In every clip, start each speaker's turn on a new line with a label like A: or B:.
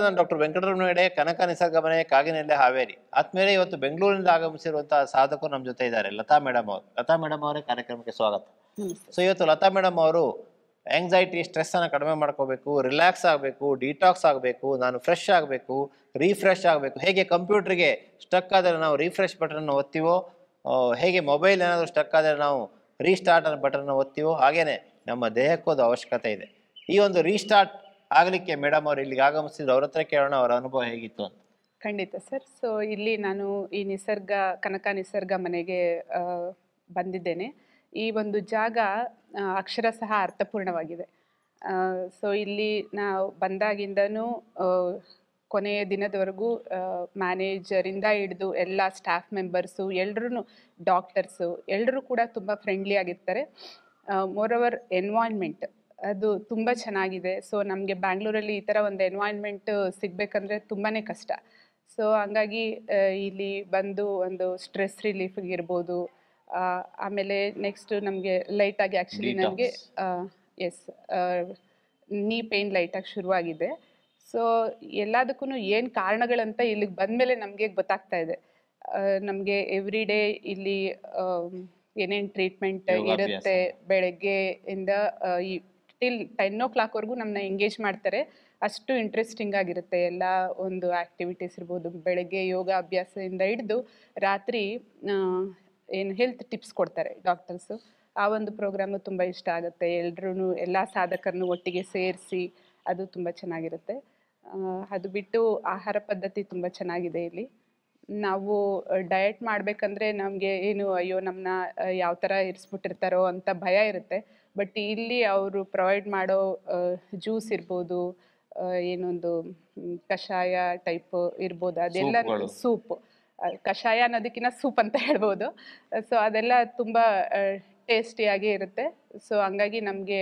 A: ನಾನು ಡಾಕ್ಟರ್ ವೆಂಕಟರಮಣ ಹೆಗಡೆ, ಕನಕ ನಿಸರ್ಗ ಮನೆ, ಕಾಗಿನೆಲೆ, ಹಾವೇರಿ. ಆದ್ಮೇಲೆ ಇವತ್ತು ಬೆಂಗಳೂರಿನಿಂದ ಆಗಮಿಸಿರುವಂತಹ ಸಾಧಕರು ನಮ್ಮ ಜೊತೆ ಇದ್ದಾರೆ, ಲತಾ ಮೇಡಮ್ ಅವರು. ಲತಾ ಮೇಡಮ್ ಅವರೇ ಕಾರ್ಯಕ್ರಮಕ್ಕೆ ಸ್ವಾಗತ. ಸೊ ಇವತ್ತು ಲತಾ ಮೇಡಮ್ ಅವರು ಆಂಗ್ಸೈಟಿ, ಸ್ಟ್ರೆಸ್ ಅನ್ನ ಕಡಿಮೆ ಮಾಡ್ಕೋಬೇಕು, ರಿಲ್ಯಾಕ್ಸ್ ಆಗಬೇಕು, ಡಿಟಾಕ್ಸ್ ಆಗಬೇಕು, ನಾನು ಫ್ರೆಶ್ ಆಗಬೇಕು, ರೀಫ್ರೆಶ್ ಆಗಬೇಕು. ಹೇಗೆ ಕಂಪ್ಯೂಟರ್ಗೆ ಸ್ಟಕ್ ಆದರೆ ನಾವು ರೀಫ್ರೆಶ್ ಬಟನ್ ಒತ್ತೀವೋ, ಹೇಗೆ ಮೊಬೈಲ್ ಏನಾದರೂ ಸ್ಟಕ್ ಆದರೆ ನಾವು ರೀಸ್ಟಾರ್ಟ್ ಬಟನ್ ಒತ್ತೀವೋ, ಹಾಗೇನೆ ನಮ್ಮ ದೇಹಕ್ಕೂ ಅದು ಅವಶ್ಯಕತೆ ಇದೆ. ಈ ಒಂದು ರೀಸ್ಟಾರ್ಟ್ ಆಗಲಿಕ್ಕೆ ಮೇಡಮ್ ಅವರು ಇಲ್ಲಿಗೆ ಆಗಮಿಸಿದ್ರು, ಅವ್ರ ಹತ್ರ ಕೇಳೋಣ ಅವರ ಅನುಭವ ಹೇಗಿತ್ತು ಅಂತ.
B: ಖಂಡಿತ ಸರ್. ಸೊ ಇಲ್ಲಿ ನಾನು ಈ ಕನಕ ನಿಸರ್ಗ ಮನೆಗೆ ಬಂದಿದ್ದೇನೆ. ಈ ಒಂದು ಜಾಗ ಅಕ್ಷರಶಃ ಅರ್ಥಪೂರ್ಣವಾಗಿದೆ. ಸೊ ಇಲ್ಲಿ ನಾವು ಬಂದಾಗಿಂದನೂ ಕೊನೆಯ ದಿನದವರೆಗೂ ಮ್ಯಾನೇಜರಿಂದ ಹಿಡಿದು ಎಲ್ಲ ಸ್ಟಾಫ್ ಮೆಂಬರ್ಸು, ಎಲ್ಲರೂ, ಡಾಕ್ಟರ್ಸು, ಎಲ್ಲರೂ ಕೂಡ ತುಂಬ ಫ್ರೆಂಡ್ಲಿ ಆಗಿರ್ತಾರೆ. ಮೋರ್ ಎನ್ವಾಯ್ನ್ಮೆಂಟ್ ಅದು ತುಂಬ ಚೆನ್ನಾಗಿದೆ. ಸೊ ನಮಗೆ ಬ್ಯಾಂಗ್ಳೂರಲ್ಲಿ ಈ ಥರ ಒಂದು ಎನ್ವಾಯ್ನ್ಮೆಂಟ್ ಸಿಗಬೇಕಂದ್ರೆ ತುಂಬಾ ಕಷ್ಟ. ಸೊ ಹಂಗಾಗಿ ಇಲ್ಲಿ ಬಂದು ಒಂದು ಸ್ಟ್ರೆಸ್ ರಿಲೀಫಿಗೆ ಇರ್ಬೋದು. ಆಮೇಲೆ ನೆಕ್ಸ್ಟ್ ನಮಗೆ ಲೈಟಾಗಿ ಆ್ಯಕ್ಚುಲಿ ನನಗೆ ನೀ ಪೇಯ್ನ್ ಲೈಟಾಗಿ ಶುರುವಾಗಿದೆ. ಸೊ ಎಲ್ಲದಕ್ಕೂ ಏನು ಕಾರಣಗಳಂತ ಇಲ್ಲಿಗೆ ಬಂದಮೇಲೆ ನಮಗೆ ಗೊತ್ತಾಗ್ತಾ ಇದೆ. ನಮಗೆ ಎವ್ರಿ ಡೇ ಇಲ್ಲಿ ಏನೇನು ಟ್ರೀಟ್ಮೆಂಟ್ ಇರುತ್ತೆ, ಬೆಳಗ್ಗೆಯಿಂದ ಈ ಟಿಲ್ 10 o'clockವರೆಗೂ ನಮ್ಮನ್ನ ಎಂಗೇಜ್ ಮಾಡ್ತಾರೆ. ಅಷ್ಟು ಇಂಟ್ರೆಸ್ಟಿಂಗ್ ಆಗಿರುತ್ತೆ ಎಲ್ಲ ಒಂದು ಆ್ಯಕ್ಟಿವಿಟೀಸ್ ಇರ್ಬೋದು. ಬೆಳಗ್ಗೆ ಯೋಗ ಅಭ್ಯಾಸದಿಂದ ಹಿಡಿದು ರಾತ್ರಿ ಏನು ಹೆಲ್ತ್ ಟಿಪ್ಸ್ ಕೊಡ್ತಾರೆ ಡಾಕ್ಟರ್ಸು. ಆ ಒಂದು ಪ್ರೋಗ್ರಾಮು ತುಂಬ ಇಷ್ಟ ಆಗುತ್ತೆ. ಎಲ್ಲರೂ ಎಲ್ಲ ಸಾಧಕರನ್ನು ಒಟ್ಟಿಗೆ ಸೇರಿಸಿ ಅದು ತುಂಬ ಚೆನ್ನಾಗಿರುತ್ತೆ. ಅದು ಬಿಟ್ಟು ಆಹಾರ ಪದ್ಧತಿ ತುಂಬ ಚೆನ್ನಾಗಿದೆ ಇಲ್ಲಿ. ನಾವು ಡಯಟ್ ಮಾಡಬೇಕಂದ್ರೆ ನಮಗೆ ಏನು ಅಯ್ಯೋ ನಮ್ಮನ್ನ ಯಾವ ಥರ ಇರಿಸ್ಬಿಟ್ಟಿರ್ತಾರೋ ಅಂತ ಭಯ ಇರುತ್ತೆ. ಬಟ್ ಇಲ್ಲಿ ಅವರು ಪ್ರೊವೈಡ್ ಮಾಡೋ ಜ್ಯೂಸ್ ಇರ್ಬೋದು, ಏನೊಂದು ಕಷಾಯ ಟೈಪ್ ಇರ್ಬೋದು, ಅದೆಲ್ಲ ಸೂಪ್, ಕಷಾಯ ಅನ್ನೋದಕ್ಕಿಂತ ಸೂಪ್ ಅಂತ ಹೇಳ್ಬೋದು. ಸೊ ಅದೆಲ್ಲ ತುಂಬ ಟೇಸ್ಟಿಯಾಗೇ ಇರುತ್ತೆ. ಸೊ ಹಂಗಾಗಿ ನಮಗೆ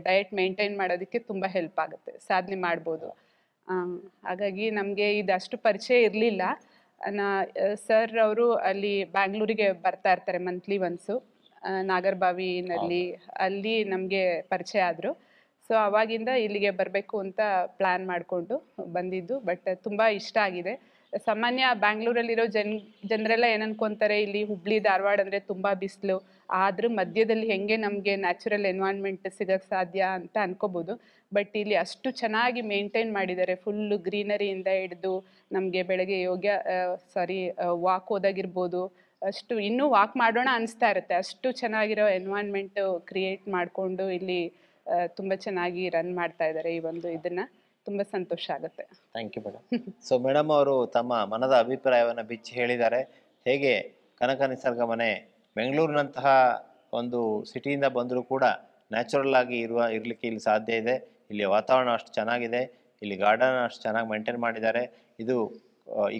B: ಡಯಟ್ ಮೇಂಟೈನ್ ಮಾಡೋದಕ್ಕೆ ತುಂಬ ಹೆಲ್ಪ್ ಆಗುತ್ತೆ, ಸಾಧನೆ ಮಾಡ್ಬೋದು. ಹಾಗಾಗಿ ನಮಗೆ ಇದಷ್ಟು ಪರಿಚಯ ಇರಲಿಲ್ಲ. ಸರ್ ಅವರು ಅಲ್ಲಿ ಬ್ಯಾಂಗ್ಳೂರಿಗೆ ಬರ್ತಾ ಇರ್ತಾರೆ ಮಂತ್ಲಿ ಒನ್ಸು, ನಾಗರಬಾವಿನಲ್ಲಿ. ಅಲ್ಲಿ ನಮಗೆ ಪರಿಚಯ ಆದರು. ಸೊ ಆವಾಗಿಂದ ಇಲ್ಲಿಗೆ ಬರಬೇಕು ಅಂತ ಪ್ಲ್ಯಾನ್ ಮಾಡಿಕೊಂಡು ಬಂದಿದ್ದು. ಬಟ್ ತುಂಬ ಇಷ್ಟ ಆಗಿದೆ. ಸಾಮಾನ್ಯ ಬ್ಯಾಂಗ್ಳೂರಲ್ಲಿರೋ ಜನರೆಲ್ಲ ಏನು ಅನ್ಕೊತಾರೆ, ಇಲ್ಲಿ ಹುಬ್ಳಿ ಧಾರವಾಡ ಅಂದರೆ ತುಂಬ ಬಿಸಿಲು, ಆದರೂ ಮಧ್ಯದಲ್ಲಿ ಹೆಂಗೆ ನಮಗೆ ನ್ಯಾಚುರಲ್ ಎನ್ವೈರ್ನ್ಮೆಂಟ್ ಸಿಗೋಕ್ಕೆ ಸಾಧ್ಯ ಅಂತ ಅನ್ಕೋಬೋದು. ಬಟ್ ಇಲ್ಲಿ ಅಷ್ಟು ಚೆನ್ನಾಗಿ ಮೇಂಟೈನ್ ಮಾಡಿದ್ದಾರೆ. ಫುಲ್ಲು ಗ್ರೀನರಿಯಿಂದ ಹಿಡಿದು ನಮಗೆ ಬೆಳಗ್ಗೆ ವಾಕ್ ಹೋದಾಗಿರ್ಬೋದು, ಅಷ್ಟು ಇನ್ನೂ ವಾಕ್ ಮಾಡೋಣ ಅನಿಸ್ತಾ ಇರುತ್ತೆ. ಅಷ್ಟು ಚೆನ್ನಾಗಿರೋ ಎನ್ವೈರ್ನ್ಮೆಂಟು ಕ್ರಿಯೇಟ್ ಮಾಡಿಕೊಂಡು ಇಲ್ಲಿ ತುಂಬ ಚೆನ್ನಾಗಿ ರನ್ ಮಾಡ್ತಾ ಇದ್ದಾರೆ ಈ ಒಂದು ಇದನ್ನು. ತುಂಬ ಸಂತೋಷ ಆಗುತ್ತೆ.
A: Thank you madam. So madam ಅವರು ತಮ್ಮ ಮನದ ಅಭಿಪ್ರಾಯವನ್ನು ಬಿಚ್ಚಿ ಹೇಳಿದ್ದಾರೆ. ಹೇಗೆ ಕನಕ ನಿಸರ್ಗ ಮನೆ ಬೆಂಗಳೂರಿನಂತಹ ಒಂದು ಸಿಟಿಯಿಂದ ಬಂದರೂ ಕೂಡ ನ್ಯಾಚುರಲ್ ಆಗಿ ಇರಲಿಕ್ಕೆ ಇಲ್ಲಿ ಸಾಧ್ಯ ಇದೆ. ಇಲ್ಲಿ ವಾತಾವರಣ ಅಷ್ಟು ಚೆನ್ನಾಗಿದೆ, ಇಲ್ಲಿ ಗಾರ್ಡನ್ ಅಷ್ಟು ಚೆನ್ನಾಗಿ ಮೇಂಟೈನ್ ಮಾಡಿದ್ದಾರೆ. ಇದು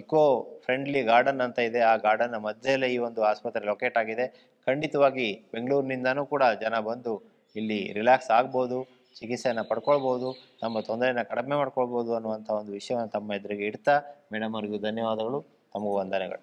A: ಇಕೋ ಫ್ರೆಂಡ್ಲಿ ಗಾರ್ಡನ್ ಅಂತ ಇದೆ. ಆ ಗಾರ್ಡನ್ನ ಮಧ್ಯದಲ್ಲೇ ಈ ಒಂದು ಆಸ್ಪತ್ರೆ ಲೊಕೇಟ್ ಆಗಿದೆ. ಖಂಡಿತವಾಗಿ ಬೆಂಗಳೂರಿನಿಂದನೂ ಕೂಡ ಜನ ಬಂದು ಇಲ್ಲಿ ರಿಲ್ಯಾಕ್ಸ್ ಆಗ್ಬೋದು, ಚಿಕಿತ್ಸೆಯನ್ನು ಪಡ್ಕೊಳ್ಬೋದು, ತಮ್ಮ ತೊಂದರೆಯನ್ನು ಕಡಿಮೆ ಮಾಡ್ಕೊಳ್ಬೋದು ಅನ್ನುವಂಥ ಒಂದು ವಿಷಯವನ್ನು ತಮ್ಮ ಎದುರಿಗೆ ಇಡ್ತಾ ಮೇಡಮ್ ಅವರಿಗೂ ಧನ್ಯವಾದಗಳು, ತಮಗೂ ವಂದನೆಗಳು.